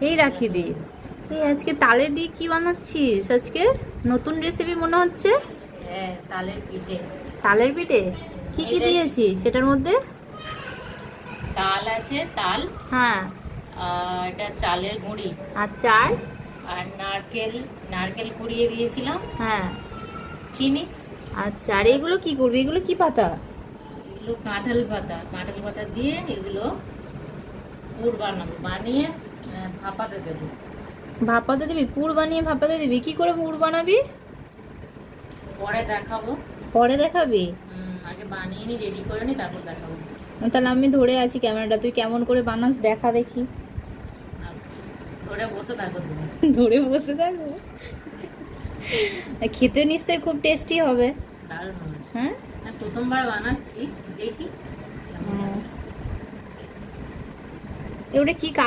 এই রাখি দি। এই আজকে তালের দিয়ে কি বানাচ্ছিস? আজকে নতুন রেসিপি মনে হচ্ছে। হ্যাঁ, তালের পিঠে। তালের পিঠে কি কি দিয়েছিস সেটার মধ্যে? তাল আছে, তাল। হ্যাঁ। আর এটা চালের গুঁড়ি। আচ্ছা আর? আর নারকেল, নারকেল কুড়িয়ে দিয়েছিলাম। হ্যাঁ। চিনি। আচ্ছা আর এগুলো কি করবি? এগুলো কি পাতা? এগুলো কাঁঠাল পাতা, কাঁঠাল পাতা দিয়ে এগুলো পুর বানাবো, বানিয়ে ভাপাতে দেবো। ভাপাতে দিবি? পুর বানিয়ে ভাপাতে দিবি? কি করে পুর বানাবি? পরে দেখাবো। পরে দেখাবি? আগে বানিয়ে নি, রেডি করে নি, তারপর দেখাবো। তাহলে আমি ধরে আছি ক্যামেরাটা, তুই কেমন করে বানাস দেখা দেখি। আচ্ছা, ধরে বসে থাকো তুমি। ধরে বসে থাকবো? খেতে নিশ্চয়ই খুব টেস্টি হবে। দারুণ হবে। হ্যাঁ, প্রথমবার বানাচ্ছি, দেখি কেমন হয়। ওটা কি